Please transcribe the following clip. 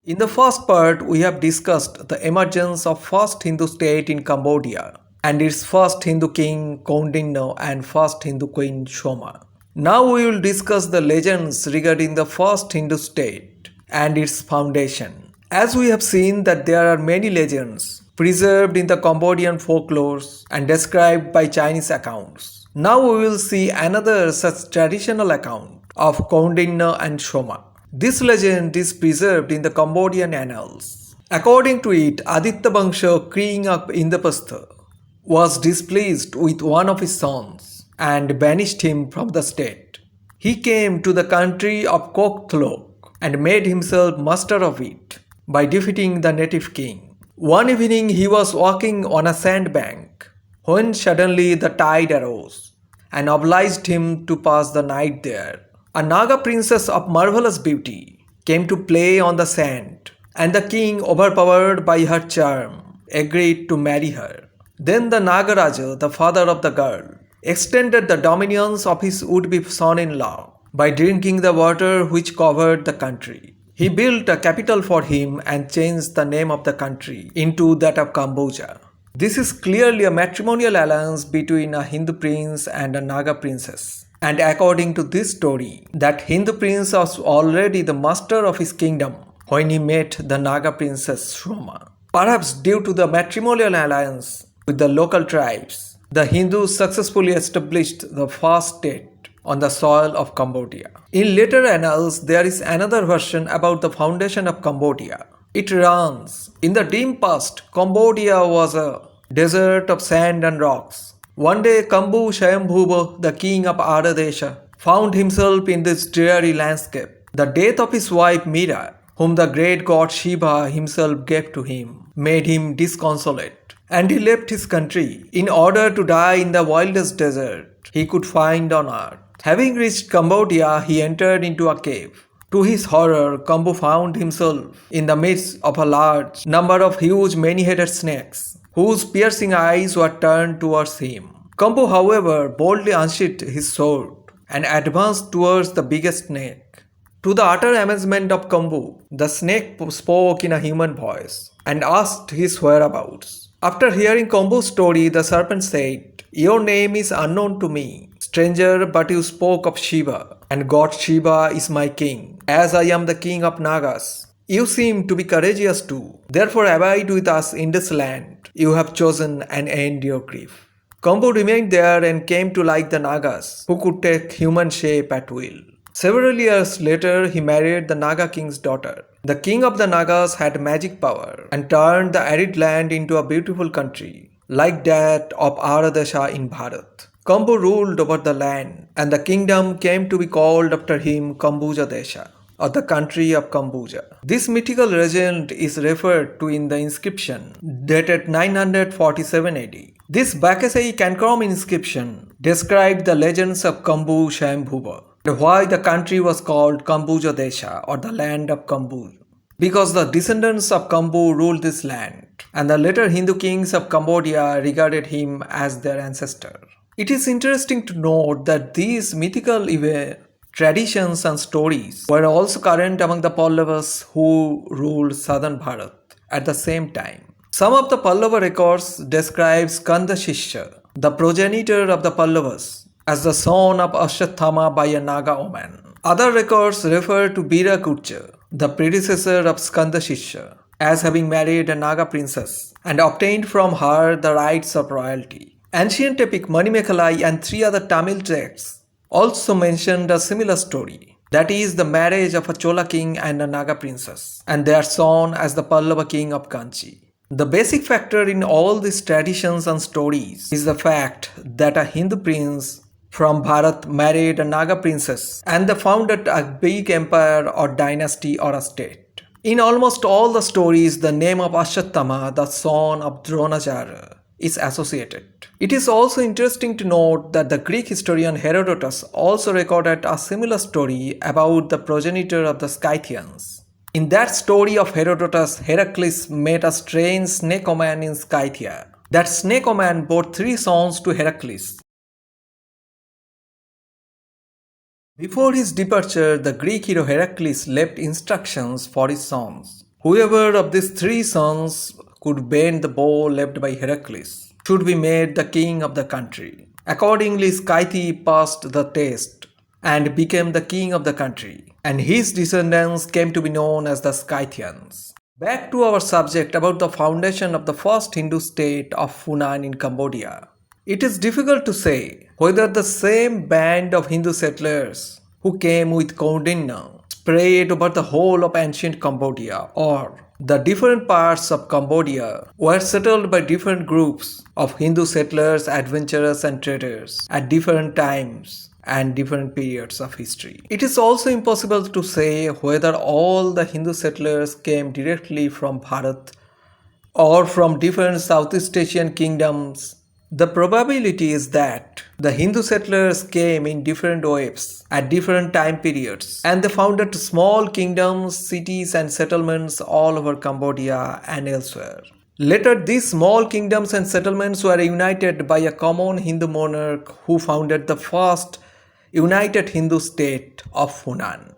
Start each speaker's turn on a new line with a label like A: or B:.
A: In the first part, we have discussed the emergence of first Hindu state in Cambodia and its first Hindu king Kaundinya and first Hindu queen Shoma. Now we will discuss the legends regarding the first Hindu state and its foundation. As we have seen that there are many legends preserved in the Cambodian folklores and described by Chinese accounts. Now we will see another such traditional account of Kaundinya and Shoma. This legend is preserved in the Cambodian annals. According to it, Aditya Bangsha, king of Indraprastha, was displeased with one of his sons and banished him from the state. He came to the country of Kokthlok and made himself master of it by defeating the native king. One evening he was walking on a sandbank when suddenly the tide arose and obliged him to pass the night there. A Naga princess of marvelous beauty came to play on the sand, and the king, overpowered by her charm, agreed to marry her. Then the Nagaraja, the father of the girl, extended the dominions of his would-be son-in-law by drinking the water which covered the country. He built a capital for him and changed the name of the country into that of Kambuja. This is clearly a matrimonial alliance between a Hindu prince and a Naga princess. And according to this story, that Hindu prince was already the master of his kingdom when he met the Naga princess Shoma. Perhaps due to the matrimonial alliance with the local tribes, the Hindus successfully established the first state on the soil of Cambodia. In later annals, there is another version about the foundation of Cambodia. It runs, in the dim past, Cambodia was a desert of sand and rocks. One day KAMBU Swayambhuva, the king of Ardesha, found himself in this dreary landscape. The death of his wife Mira, whom the great god Shiva himself gave to him, made him disconsolate, and he left his country in order to die in the wildest desert he could find on earth. Having reached Cambodia, he entered into a cave. To his horror, KAMBU found himself in the midst of a large number of huge many-headed snakes, whose piercing eyes were turned towards him. KAMBU, however, boldly unsheathed his sword and advanced towards the biggest snake. To the utter amazement of KAMBU, the snake spoke in a human voice and asked his whereabouts. After hearing KAMBU's story, the serpent said, "Your name is unknown to me, stranger, but you spoke of Shiva, and God Shiva is my king, as I am the king of Nagas. You seem to be courageous too. Therefore abide with us in this land you have chosen and end your grief." KAMBU remained there and came to like the Nagas, who could take human shape at will. Several years later, he married the Naga king's daughter. The king of the Nagas had magic power and turned the arid land into a beautiful country, like that of Ardesha in Bharat. KAMBU ruled over the land, and the kingdom came to be called after him Kambuja Desha, or the country of Kambuja. This mythical legend is referred to in the inscription dated 947 AD. This Bakasai Kankrom inscription described the legends of KAMBU Swayambhuva and why the country was called Kambuja Desha, or the land of KAMBU, because the descendants of KAMBU ruled this land, and the later Hindu kings of Cambodia regarded him as their ancestor. It is interesting to note that these mythical traditions and stories were also current among the Pallavas who ruled southern Bharat at the same time. Some of the Pallava records describe Skandashishya, the progenitor of the Pallavas, as the son of Ashwathama by a Naga woman. Other records refer to Birakucha, the predecessor of Skandashishya, as having married a Naga princess and obtained from her the rights of royalty. Ancient epic Manimekhalai and 3 other Tamil texts also mentioned a similar story, that is, the marriage of a Chola king and a Naga princess, and their son as the Pallava king of Kanchi. The basic factor in all these traditions and stories is the fact that a Hindu prince from Bharat married a Naga princess and they founded a big empire or dynasty or a state. In almost all the stories, the name of Ashwathama, the son of Dronacharya, is associated. It is also interesting to note that the Greek historian Herodotus also recorded a similar story about the progenitor of the Scythians. In that story of Herodotus, Heracles met a strange snake woman in Scythia. That snake woman bore 3 sons to Heracles. Before his departure, the Greek hero Heracles left instructions for his sons, Whoever of these three sons could bend the bow left by Heracles should be made the king of the country. Accordingly, Scythe passed the test and became the king of the country, and his descendants came to be known as the Scythians. Back to our subject about the foundation of the first Hindu state of Funan in Cambodia. It is difficult to say whether the same band of Hindu settlers who came with Kaundinya spread over the whole of ancient Cambodia, or the different parts of Cambodia were settled by different groups of Hindu settlers, adventurers and traders at different times and different periods of history. It is also impossible to say whether all the Hindu settlers came directly from Bharat or from different Southeast Asian kingdoms. The probability is that the Hindu settlers came in different waves at different time periods, and they founded small kingdoms, cities and settlements all over Cambodia and elsewhere. Later, these small kingdoms and settlements were united by a common Hindu monarch who founded the first united Hindu state of Funan.